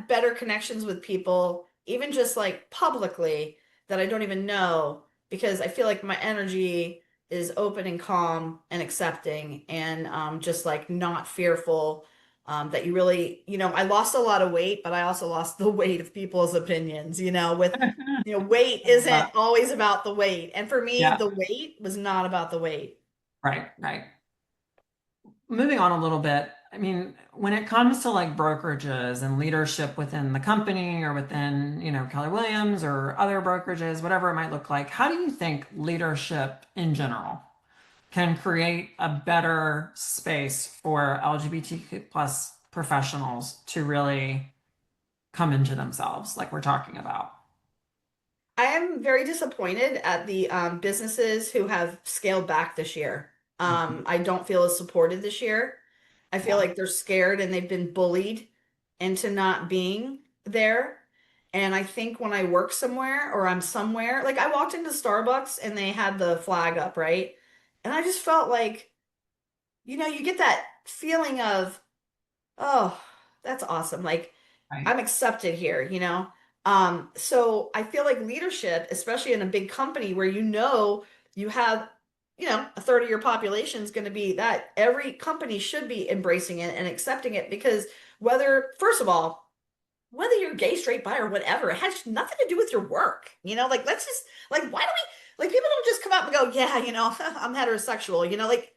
[SPEAKER 2] better connections with people, even just like publicly, that I don't even know, because I feel like my energy is open and calm and accepting and just like not fearful, that you really, I lost a lot of weight, but I also lost the weight of people's opinions, weight isn't always about the weight. And for me,
[SPEAKER 1] yeah,
[SPEAKER 2] the weight was not about the weight.
[SPEAKER 1] right, right. Moving on a little bit, I mean, when it comes to like brokerages and leadership within the company or within, Keller Williams or other brokerages, whatever it might look like, how do you think leadership in general can create a better space for LGBTQ plus professionals to really come into themselves, like we're talking about?
[SPEAKER 2] I am very disappointed at the businesses who have scaled back this year.
[SPEAKER 1] Mhm.
[SPEAKER 2] I don't feel as supported this year. I feel
[SPEAKER 1] Yeah.
[SPEAKER 2] like they're scared and they've been bullied into not being there. And I think when I work somewhere or I'm somewhere, like I walked into Starbucks and they had the flag up, right? And I just felt like, you get that feeling of, oh, that's awesome. Like
[SPEAKER 1] Right.
[SPEAKER 2] I'm accepted here, So I feel like leadership, especially in a big company where you have, a third of your population is going to be that, every company should be embracing it and accepting it, because first of all, whether you're gay, straight, bi, or whatever, it has nothing to do with your work. Like let's just like why do we like people don't just come out and go, yeah, I'm heterosexual, like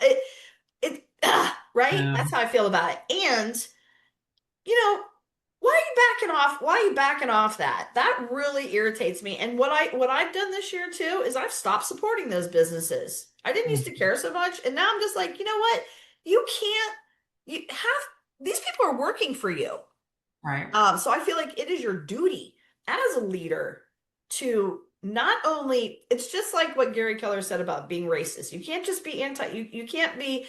[SPEAKER 2] it right?
[SPEAKER 1] Yeah.
[SPEAKER 2] That's how I feel about it. And you know, why are you backing off? Why are you backing off that? That really irritates me. And what I've done this year too is I've stopped supporting those businesses. I didn't used to
[SPEAKER 1] Mhm.
[SPEAKER 2] care so much, and now I'm just like, you know what? You can't you have these people are working for you.
[SPEAKER 1] Right.
[SPEAKER 2] So I feel like it is your duty as a leader to not only, it's just like what Gary Keller said about being racist. You can't just be you can't be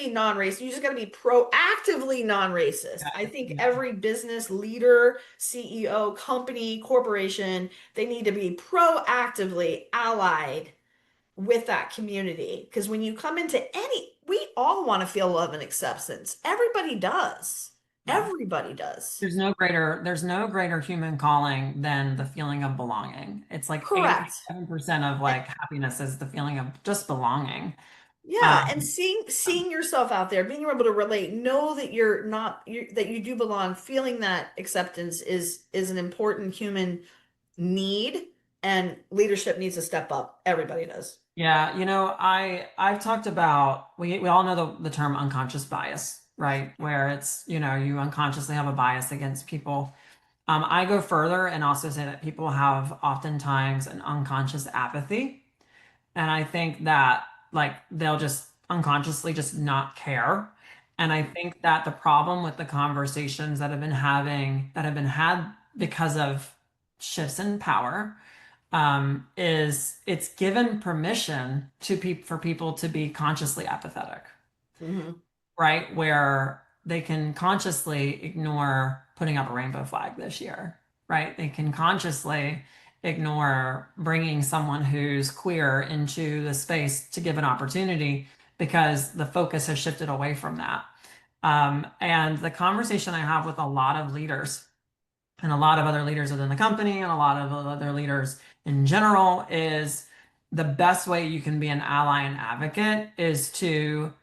[SPEAKER 2] non-racist. You just got to be proactively non-racist. I think
[SPEAKER 1] Yeah.
[SPEAKER 2] every business leader, CEO, company, corporation, they need to be proactively allied with that community. Because when you come into we all want to feel love and acceptance. Everybody does.
[SPEAKER 1] Yeah.
[SPEAKER 2] Everybody does.
[SPEAKER 1] There's no greater human calling than the feeling of belonging. It's like
[SPEAKER 2] Correct.
[SPEAKER 1] 87% of
[SPEAKER 2] And
[SPEAKER 1] like happiness is the feeling of just belonging.
[SPEAKER 2] yeah, and
[SPEAKER 1] Um,
[SPEAKER 2] seeing yourself out there, being able to relate, know that you're not that you do belong, feeling that acceptance is an important human need, and leadership needs to step up. Everybody does.
[SPEAKER 1] yeah, I've talked about we all know the term unconscious bias. right? Where it's, you unconsciously have a bias against people. I go further and also say that people have oftentimes an unconscious apathy. And I think that like they'll just unconsciously just not care. And I think that the problem with the conversations that have been had because of shifts in power, is it's given permission for people to be consciously apathetic,
[SPEAKER 2] Hmm.
[SPEAKER 1] right? Where they can consciously ignore putting up a rainbow flag this year, right? They can consciously ignore bringing someone who's queer into the space to give an opportunity because the focus has shifted away from that. And the conversation I have with a lot of leaders and a lot of other leaders within the company and a lot of other leaders in general is the best way you can be an ally and advocate is to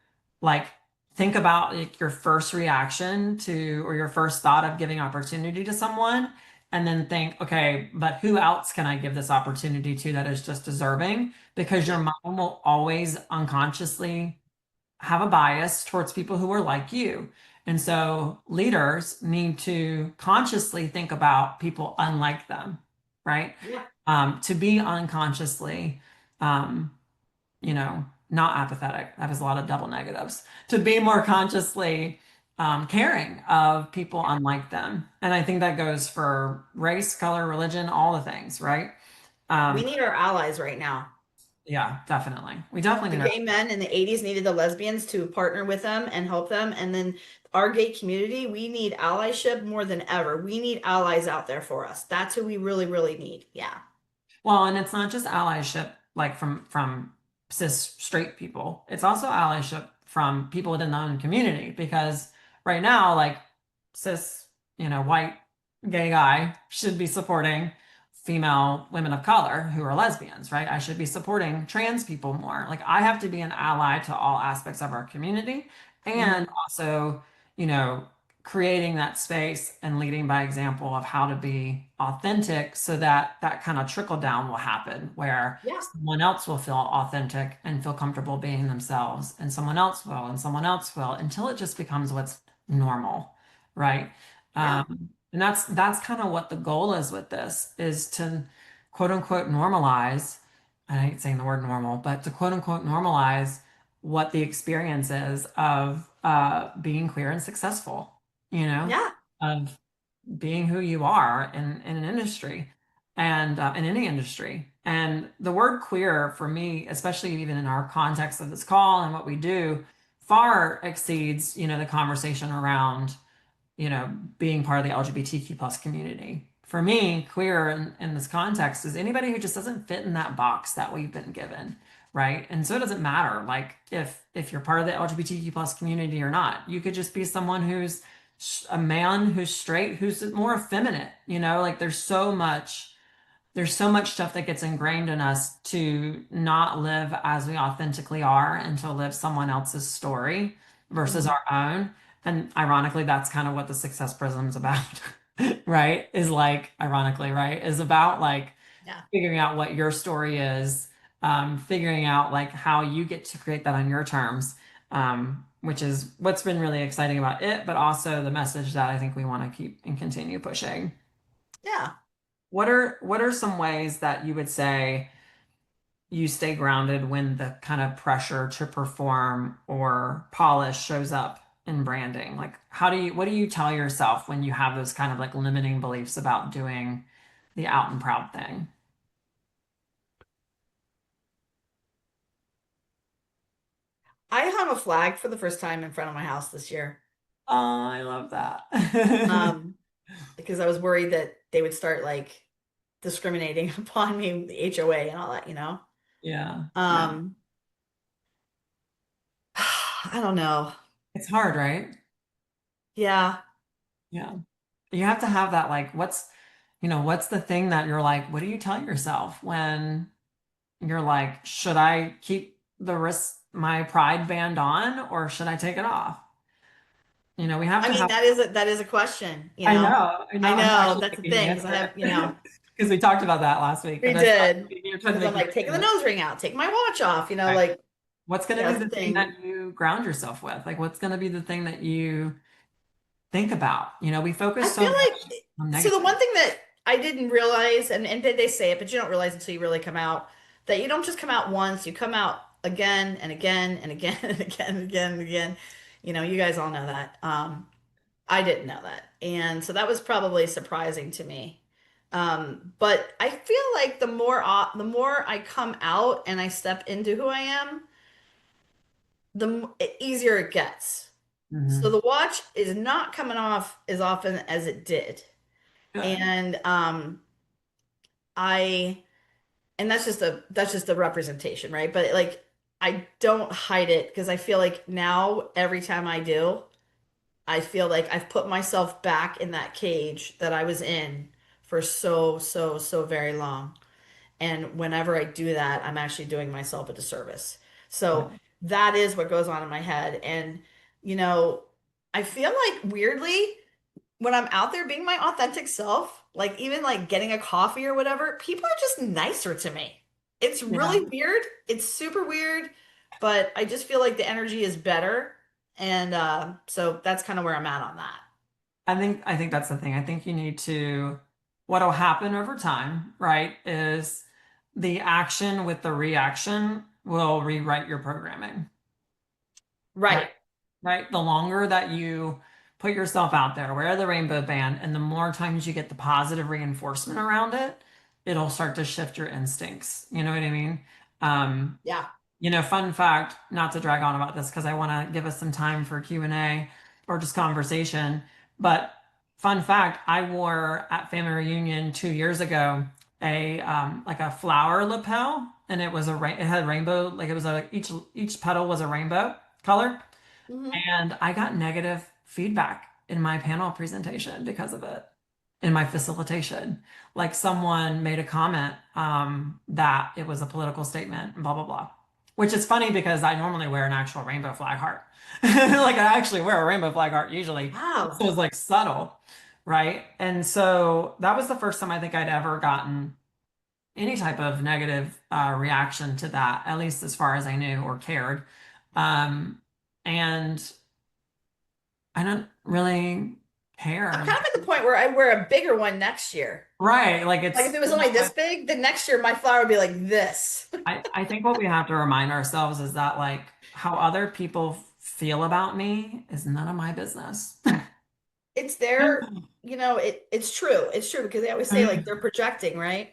[SPEAKER 1] like think about like, your first reaction to or your first thought of giving opportunity to someone and then think, okay, but who else can I give this opportunity to that is just deserving? Because your
[SPEAKER 2] Yeah.
[SPEAKER 1] mind will always unconsciously have a bias towards people who are like you. And so leaders need to consciously think about people unlike them, right?
[SPEAKER 2] Yeah.
[SPEAKER 1] To be unconsciously, um, not apathetic. That has a lot of double negatives. To be more consciously caring of people
[SPEAKER 2] Yeah.
[SPEAKER 1] unlike them. And I think that goes for race, color, religion, all the things, right?
[SPEAKER 2] We
[SPEAKER 1] Um,
[SPEAKER 2] need our allies right now.
[SPEAKER 1] yeah, definitely. We definitely
[SPEAKER 2] The
[SPEAKER 1] need our.
[SPEAKER 2] gay men in the 80s needed the lesbians to partner with them and help them. And then our gay community, we need allyship more than ever. We need allies out there for us. That's who we really, really need. Yeah.
[SPEAKER 1] Well, and it's not just allyship like from cis straight people. It's also allyship from people within their own community because right now, like cis, white gay guy should be supporting female women of color who are lesbians, right? I should be supporting trans people more. Like I have to be an ally to all aspects of our community and
[SPEAKER 2] Hmm.
[SPEAKER 1] also, you know, creating that space and leading by example of how to be authentic so that that kind of trickle down will happen where
[SPEAKER 2] Yeah.
[SPEAKER 1] someone else will feel authentic and feel comfortable being themselves and someone else will and someone else will until it just becomes what's normal, right?
[SPEAKER 2] Yeah.
[SPEAKER 1] And that's kind of what the goal is with this is to quote unquote normalize. I hate saying the word normal, but to quote unquote normalize what the experience is of being queer and successful,
[SPEAKER 2] Yeah.
[SPEAKER 1] of being who you are in an industry and in any industry. And the word queer for me, especially even in our context of this call and what we do, far exceeds, the conversation around being part of the LGBTQ plus community. For me, queer in this context is anybody who just doesn't fit in that box that we've been given, right? And so it doesn't matter, like if you're part of the LGBTQ plus community or not. You could just be someone who's a man who's straight, who's more effeminate, like there's so much stuff that gets ingrained in us to not live as we authentically are and to live someone else's story versus
[SPEAKER 2] Hmm.
[SPEAKER 1] our own. And ironically, that's kind of what the Success Prism's about, right? Is like, ironically, right? Is about like
[SPEAKER 2] Yeah.
[SPEAKER 1] figuring out what your story is, figuring out like how you get to create that on your terms, which is what's been really exciting about it, but also the message that I think we want to keep and continue pushing.
[SPEAKER 2] Yeah.
[SPEAKER 1] What are some ways that you would say you stay grounded when the kind of pressure to perform or polish shows up in branding? Like what do you tell yourself when you have those kind of like limiting beliefs about doing the out and proud thing?
[SPEAKER 2] I hung a flag for the first time in front of my house this year.
[SPEAKER 1] Oh, I love that.
[SPEAKER 2] Um, because I was worried that they would start like discriminating upon me, the HOA and all that, you know?
[SPEAKER 1] Yeah. Yeah.
[SPEAKER 2] Um, I don't know.
[SPEAKER 1] It's hard, right?
[SPEAKER 2] Yeah.
[SPEAKER 1] Yeah. You have to have that like what's the thing that you're like, what do you tell yourself when you're like, should I keep my pride band on or should I take it off? We have
[SPEAKER 2] I
[SPEAKER 1] to
[SPEAKER 2] mean,
[SPEAKER 1] have,
[SPEAKER 2] that is a question, you
[SPEAKER 1] I
[SPEAKER 2] know.
[SPEAKER 1] know, I
[SPEAKER 2] I
[SPEAKER 1] know. I'm
[SPEAKER 2] know
[SPEAKER 1] actually
[SPEAKER 2] that's the
[SPEAKER 1] thinking the
[SPEAKER 2] thing because I
[SPEAKER 1] answer
[SPEAKER 2] have,
[SPEAKER 1] because we talked about that last week
[SPEAKER 2] we
[SPEAKER 1] and
[SPEAKER 2] did
[SPEAKER 1] you're trying to
[SPEAKER 2] because I'm
[SPEAKER 1] make me
[SPEAKER 2] like taking the
[SPEAKER 1] think.
[SPEAKER 2] nose ring out, take my watch off,
[SPEAKER 1] Right,
[SPEAKER 2] like
[SPEAKER 1] What's going
[SPEAKER 2] Yeah,
[SPEAKER 1] to
[SPEAKER 2] that's
[SPEAKER 1] be
[SPEAKER 2] the
[SPEAKER 1] the thing
[SPEAKER 2] thing.
[SPEAKER 1] that you ground yourself with? Like, what's going to be the thing that you think about? We
[SPEAKER 2] I
[SPEAKER 1] focus so
[SPEAKER 2] feel
[SPEAKER 1] much
[SPEAKER 2] like
[SPEAKER 1] on
[SPEAKER 2] so the
[SPEAKER 1] negative.
[SPEAKER 2] one thing that I didn't realize, and they say it, but you don't realize until you really come out, that you don't just come out once, you come out again and again and again and again and again and again. You guys all know that. I didn't know that. And so that was probably surprising to me. But I feel like the more I come out and I step into who I am, easier it gets. So
[SPEAKER 1] Hmm.
[SPEAKER 2] the watch is not coming off as often as it did.
[SPEAKER 1] Good.
[SPEAKER 2] And I and that's just the representation, right? But like I don't hide it because I feel like now every time I do, I feel like I've put myself back in that cage that I was in for so, so, so very long. And whenever I do that, I'm actually doing myself a disservice. So
[SPEAKER 1] Yeah.
[SPEAKER 2] that is what goes on in my head. And, you know, I feel like weirdly, when I'm out there being my authentic self, like even like getting a coffee or whatever, people are just nicer to me. It's
[SPEAKER 1] Yeah.
[SPEAKER 2] really weird. It's super weird, but I just feel like the energy is better. And so that's kind of where I'm at on that.
[SPEAKER 1] I think that's the thing. I think you need to, what'll happen over time, right, is the action with the reaction will rewrite your programming. Right.
[SPEAKER 2] Right.
[SPEAKER 1] Right. The longer that you put yourself out there, wear the rainbow band, and the more times you get the positive reinforcement around it, it'll start to shift your instincts. You know what I mean? Um,
[SPEAKER 2] Yeah.
[SPEAKER 1] Fun fact, not to drag on about this because I want to give us some time for Q&A or just conversation, but fun fact, I wore at family reunion 2 years ago a like a flower lapel, and it had rainbow, like it was each petal was a rainbow color,
[SPEAKER 2] Hmm.
[SPEAKER 1] and I got negative feedback in my panel presentation because of it, in my facilitation. Like someone made a comment that it was a political statement and blah, blah, blah. Which is funny because I normally wear an actual rainbow flag heart. Like I actually wear a rainbow flag heart usually.
[SPEAKER 2] Wow.
[SPEAKER 1] So it's like subtle, right? And so that was the first time I think I'd ever gotten any type of negative reaction to that, at least as far as I knew or cared. Um, and I don't really
[SPEAKER 2] I'm
[SPEAKER 1] care.
[SPEAKER 2] kind of at the point where I wear a bigger one next year.
[SPEAKER 1] Right. Like
[SPEAKER 2] Like if it was only this big, then next year my flower would be like this.
[SPEAKER 1] I think what we have to remind ourselves is that like how other people feel about me is none of my business.
[SPEAKER 2] It's there, it's true. It's true because they always say like they're projecting, right?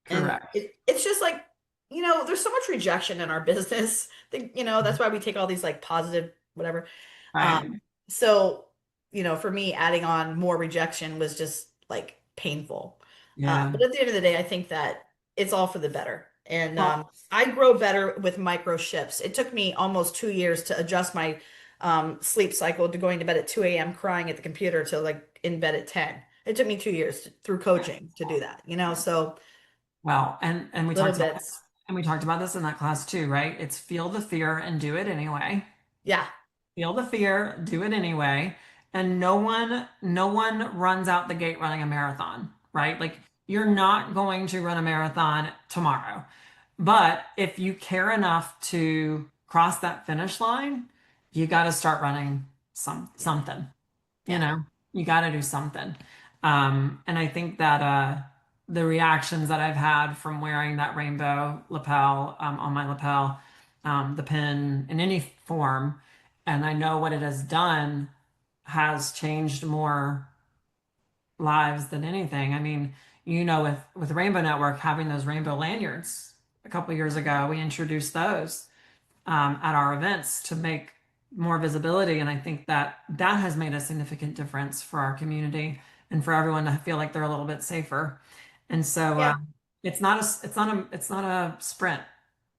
[SPEAKER 2] And
[SPEAKER 1] Correct.
[SPEAKER 2] it's just like, there's so much rejection in our business. That's why we take all these like positive whatever.
[SPEAKER 1] Right.
[SPEAKER 2] So, for me, adding on more rejection was just like painful.
[SPEAKER 1] Yeah.
[SPEAKER 2] But at the end of the day, I think that it's all for the better. And
[SPEAKER 1] Well,
[SPEAKER 2] I grow better with micro shifts. It took me almost 2 years to adjust my sleep cycle to going to bed at 2 a.m. crying at the computer to like in bed at 10. It took me 2 years through coaching to do that, so
[SPEAKER 1] well, and we
[SPEAKER 2] little
[SPEAKER 1] talked about
[SPEAKER 2] bits.
[SPEAKER 1] and we talked about this in that class too, right? It's feel the fear and do it anyway.
[SPEAKER 2] Yeah.
[SPEAKER 1] Feel the fear, do it anyway. And no one runs out the gate running a marathon, right? Like you're not going to run a marathon tomorrow. But if you care enough to cross that finish line, you got to start running
[SPEAKER 2] Yeah.
[SPEAKER 1] something, you
[SPEAKER 2] Yeah.
[SPEAKER 1] know, you got to do something. And I think that the reactions that I've had from wearing that rainbow lapel on my lapel, the pin in any form, and I know what it has done has changed more lives than anything. I mean, with Rainbow Network having those rainbow lanyards a couple years ago, we introduced those at our events to make more visibility. And I think that that has made a significant difference for our community and for everyone to feel like they're a little bit safer. And so
[SPEAKER 2] Yeah.
[SPEAKER 1] it's not a sprint.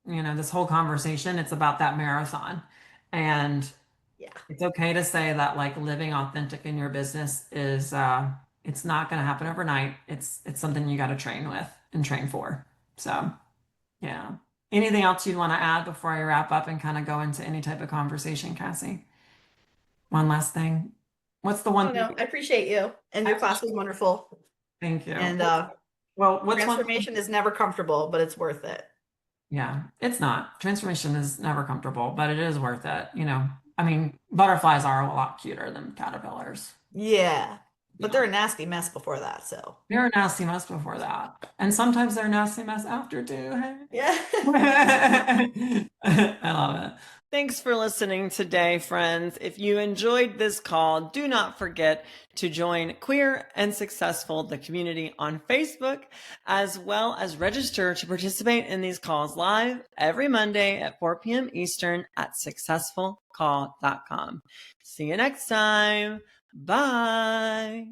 [SPEAKER 1] This whole conversation, it's about that marathon. And
[SPEAKER 2] Yeah.
[SPEAKER 1] it's okay to say that like living authentic in your business is it's not going to happen overnight. It's something you got to train with and train for. So, yeah. Anything else you'd want to add before I wrap up and kind of go into any type of conversation, Cassie? One last thing. What's the one
[SPEAKER 2] Oh
[SPEAKER 1] thing?
[SPEAKER 2] no, I appreciate you. And
[SPEAKER 1] I
[SPEAKER 2] your class
[SPEAKER 1] appreciate.
[SPEAKER 2] was wonderful.
[SPEAKER 1] Thank you.
[SPEAKER 2] And
[SPEAKER 1] Well, what's one thing?
[SPEAKER 2] transformation is never comfortable, but it's worth it.
[SPEAKER 1] Yeah, it's not. Transformation is never comfortable, but it is worth it. I mean, butterflies are a lot cuter than caterpillars.
[SPEAKER 2] Yeah. But
[SPEAKER 1] Yeah.
[SPEAKER 2] they're a nasty mess before that, so.
[SPEAKER 1] They're a nasty mess before that. And sometimes they're a nasty mess after too. Hey.
[SPEAKER 2] Yeah.
[SPEAKER 1] I love it. Thanks for listening today, friends. If you enjoyed this call, do not forget to join Queer and Successful, the community on Facebook, as well as register to participate in these calls live every Monday at 4 p.m. Eastern at successfulcall.com. See you next time. Bye.